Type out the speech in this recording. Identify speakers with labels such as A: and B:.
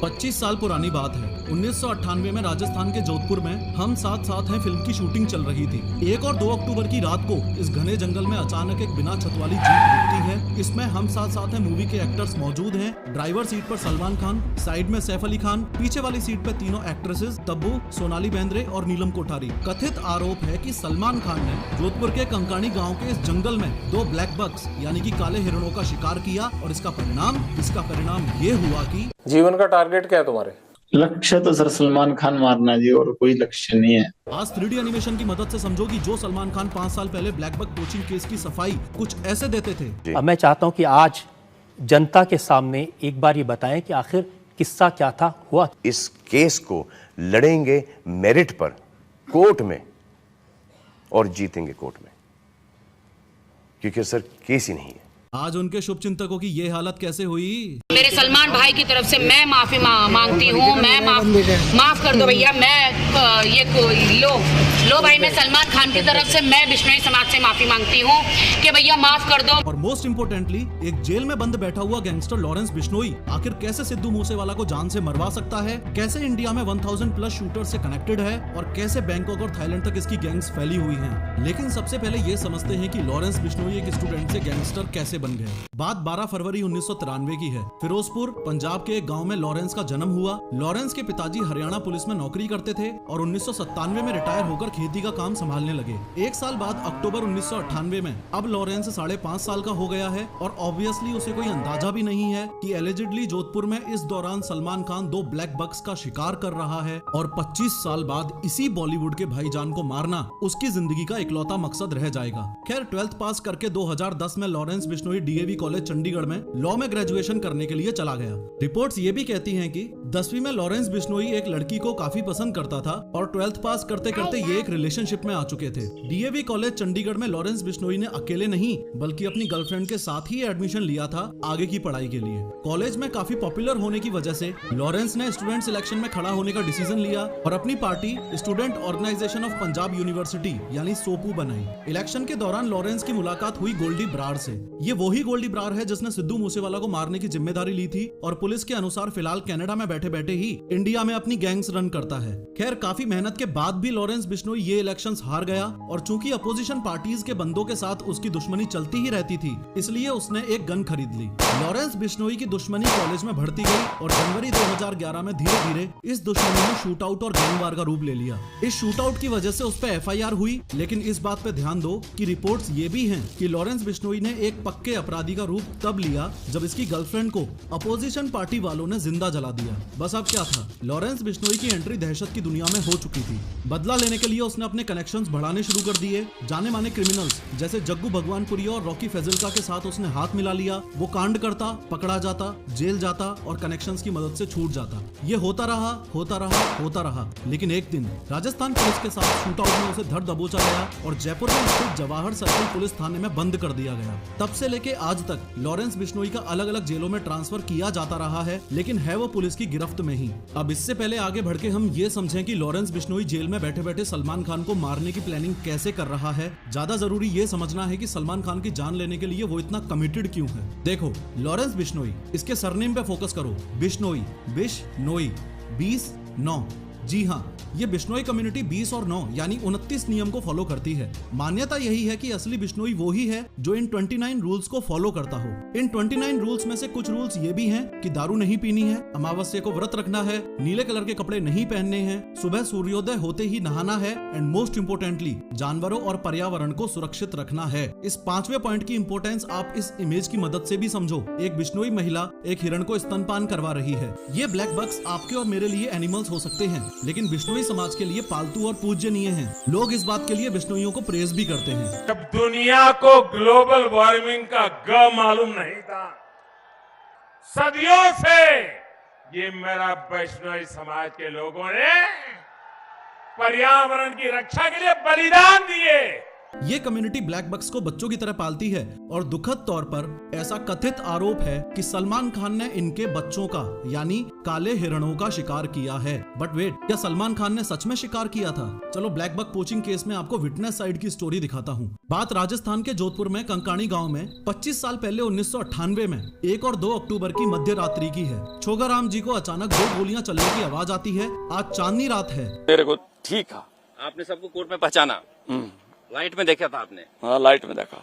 A: 25 साल पुरानी बात है। 1998 में राजस्थान के जोधपुर में हम साथ साथ हैं फिल्म की शूटिंग चल रही थी। 1 और 2 अक्टूबर की रात को इस घने जंगल में अचानक एक बिना छत वाली जीप रुकती है। इसमें हम साथ साथ हैं मूवी के एक्टर्स मौजूद हैं। ड्राइवर सीट पर सलमान खान, साइड में सैफ अली खान, पीछे वाली सीट पे तीनों एक्ट्रेसेस तब्बू, सोनाली बेंद्रे और नीलम कोठारी। कथित आरोप है कि सलमान खान ने जोधपुर के कंकाणी गाँव के इस जंगल में 2 ब्लैक बक्स यानी कि काले हिरणों का शिकार किया और इसका परिणाम ये हुआ कि
B: जीवन का टारगेट क्या है तुम्हारे?
C: लक्ष्य तो सर सलमान खान मारना जी, और कोई लक्ष्य नहीं है।
A: आज 3D एनिमेशन की मदद से समझो कि जो सलमान खान 5 साल पहले ब्लैक बक पोचिंग केस की सफाई कुछ ऐसे देते थे।
D: अब मैं चाहता हूं कि आज जनता के सामने एक बार ये बताएं कि आखिर किस्सा क्या था, हुआ।
E: इस केस को लड़ेंगे मेरिट पर कोर्ट में और जीतेंगे कोर्ट में, क्योंकि सर केस ही नहीं है।
A: आज उनके शुभचिंतकों की ये हालत कैसे हुई?
F: मेरे सलमान भाई की तरफ से मैं माफी मांगती हूँ। मैं माफ कर दो भैया। मैं ये लो भाई, मैं सलमान खान की तरफ से मैं बिश्नोई समाज से माफी मांगती हूँ कि भैया माफ कर दो।
A: और मोस्ट इम्पोर्टेंटली एक जेल में बंद बैठा हुआ गैंगस्टर लॉरेंस बिश्नोई आखिर कैसे सिद्धू मूसेवाला को जान से मरवा सकता है, कैसे इंडिया में 1000+ शूटर से कनेक्टेड है और कैसे बैंकॉक और थाईलैंड तक इसकी गैंग्स फैली हुई हैं। लेकिन सबसे पहले ये समझते हैं कि लॉरेंस बिश्नोई एक स्टूडेंट से गैंगस्टर कैसे बन गए। बात 12 फरवरी 1993 की है। फिरोजपुर पंजाब के एक गांव में लॉरेंस का जन्म हुआ। लॉरेंस के पिताजी हरियाणा पुलिस में नौकरी करते थे और 1997 में रिटायर होकर खेती का काम संभालने लगे। 1 साल बाद अक्टूबर 1998 में अब लॉरेंस 5.5 साल का हो गया है और ऑब्वियसली उसे कोई अंदाजा भी नहीं है कि एलिजिडली जोधपुर में इस दौरान सलमान खान 2 ब्लैक बक्स का शिकार कर रहा है और 25 साल बाद इसी बॉलीवुड के भाईजान को मारना उसकी जिंदगी का इकलौता मकसद रह जाएगा। खैर 12th पास करके 2010 में Lawrence Bishnoi DAV college Chandigarh में लॉ में ग्रेजुएशन करने के लिए चला गया। रिपोर्ट्स ये भी कहती हैं कि 10वीं में लॉरेंस बिश्नोई एक लड़की को काफी पसंद करता था और 12th पास करते करते ये एक रिलेशनशिप में आ चुके थे। डीएवी कॉलेज चंडीगढ़ में लॉरेंस बिश्नोई ने अकेले नहीं बल्कि अपनी गर्लफ्रेंड के साथ ही एडमिशन लिया था आगे की पढ़ाई के लिए। कॉलेज में काफी पॉपुलर होने की वजह से लॉरेंस ने स्टूडेंट सिलेक्शन में खड़ा होने का डिसीजन लिया और अपनी party student organisation of Punjab university यानी सोपू बनाई। इलेक्शन के दौरान लॉरेंस की मुलाकात हुई गोल्डी ब्रार से। ये वही गोल्डी ब्रार है जिसने सिद्धू मूसेवाला को मारने की जिम्मेदारी ली थी और पुलिस के अनुसार फिलहाल कनाडा में बैठे बैठे ही इंडिया में अपनी गैंग्स रन करता है। खैर काफी मेहनत के बाद भी लॉरेंस बिश्नोई ये इलेक्शंस हार गया और चूंकि अपोजिशन पार्टीज के बंदों के साथ उसकी दुश्मनी चलती ही रहती थी इसलिए उसने एक गन खरीद ली। लॉरेंस बिश्नोई की दुश्मनी कॉलेज में बढ़ती गई और जनवरी 2011 में धीरे धीरे इस दुश्मनी ने शूट आउट और गैंगवार का रूप ले लिया। इस शूट आउट की वजह से उस पर FIR हुई, लेकिन इस बात पे ध्यान दो कि रिपोर्ट्स ये भी हैं कि लॉरेंस बिश्नोई ने एक पक्के अपराधी का रूप तब लिया जब इसकी गर्लफ्रेंड को अपोजिशन पार्टी वालों ने जिंदा जला दिया। बस अब क्या था, लॉरेंस बिश्नोई की एंट्री दहशत की दुनिया में हो चुकी थी। बदला लेने के लिए उसने अपने कनेक्शंस बढ़ाने शुरू कर दिए। जाने माने क्रिमिनल्स जैसे जग्गू भगवानपुरी और रॉकी फैजिल्का के साथ उसने हाथ मिला लिया। वो कांड करता, पकड़ा जाता, जेल जाता और कनेक्शंस की मदद से छूट जाता। ये होता रहा, लेकिन एक दिन राजस्थान पुलिस के साथ शूट आउट में उसे धर दबोचा गया और जयपुर में स्थित जवाहर सर्किल पुलिस थाने में बंद कर दिया गया। तब से लेके आज तक लॉरेंस बिश्नोई का अलग अलग जेलों में ट्रांसफर किया जाता रहा है, लेकिन है वो पुलिस की गिरफ्त में ही। अब इससे पहले आगे बढ़ के हम ये समझें कि लॉरेंस बिश्नोई जेल में बैठे बैठे सलमान खान को मारने की प्लानिंग कैसे कर रहा है। ज्यादा जरूरी ये समझना है कि सलमान खान की जान लेने के लिए वो इतना कमिटेड क्यों है। देखो लॉरेंस बिश्नोई, इसके सरनेम पे फोकस करो। बिश्नोई, 20 9। जी हाँ, ये बिश्नोई कम्युनिटी 20 और 9 यानी 29 नियम को फॉलो करती है। मान्यता यही है कि असली बिश्नोई वो ही है जो इन 29 रूल्स को फॉलो करता हो। इन 29 रूल्स में से कुछ रूल्स ये भी हैं कि दारू नहीं पीनी है, अमावस्या को व्रत रखना है, नीले कलर के कपड़े नहीं पहनने हैं, सुबह सूर्योदय होते ही नहाना है एंड मोस्ट इम्पोर्टेंटली जानवरों और पर्यावरण को सुरक्षित रखना है। इस 5वें पॉइंट की इंपोर्टेंस आप इस इमेज की मदद से भी समझो। एक बिश्नोई महिला एक हिरण को स्तनपान करवा रही है। ये ब्लैक बक्स आपके और मेरे लिए एनिमल्स हो सकते हैं, लेकिन बिश्नोई समाज के लिए पालतू और पूज्यनीय हैं। लोग इस बात के लिए बिश्नोइयों को प्रेज भी करते हैं।
B: जब दुनिया को ग्लोबल वार्मिंग का ग मालूम नहीं था, सदियों से ये मेरा वैष्णवी समाज के लोगों ने पर्यावरण की रक्षा के लिए बलिदान दिए
A: ये कम्युनिटी ब्लैक बक्स को बच्चों की तरह पालती है और दुखद तौर पर ऐसा कथित आरोप है कि सलमान खान ने इनके बच्चों का यानी काले हिरणों का शिकार किया है। बट वेट, क्या सलमान खान ने सच में शिकार किया था? चलो ब्लैक बक पोचिंग केस में आपको विटनेस साइड की स्टोरी दिखाता हूँ। बात राजस्थान के जोधपुर में कंकाणी गांव में 25 साल पहले 1998 में 1 और 2 अक्टूबर की मध्य रात्रि की है। छोगाराम जी को अचानक 2 गोलियां चलने की आवाज आती है। आज चांदनी रात है।
G: मेरे को ठीक है।
H: आपने सबको कोर्ट में पहचाना? लाइट में देखा था आपने?
G: हाँ, लाइट में देखा।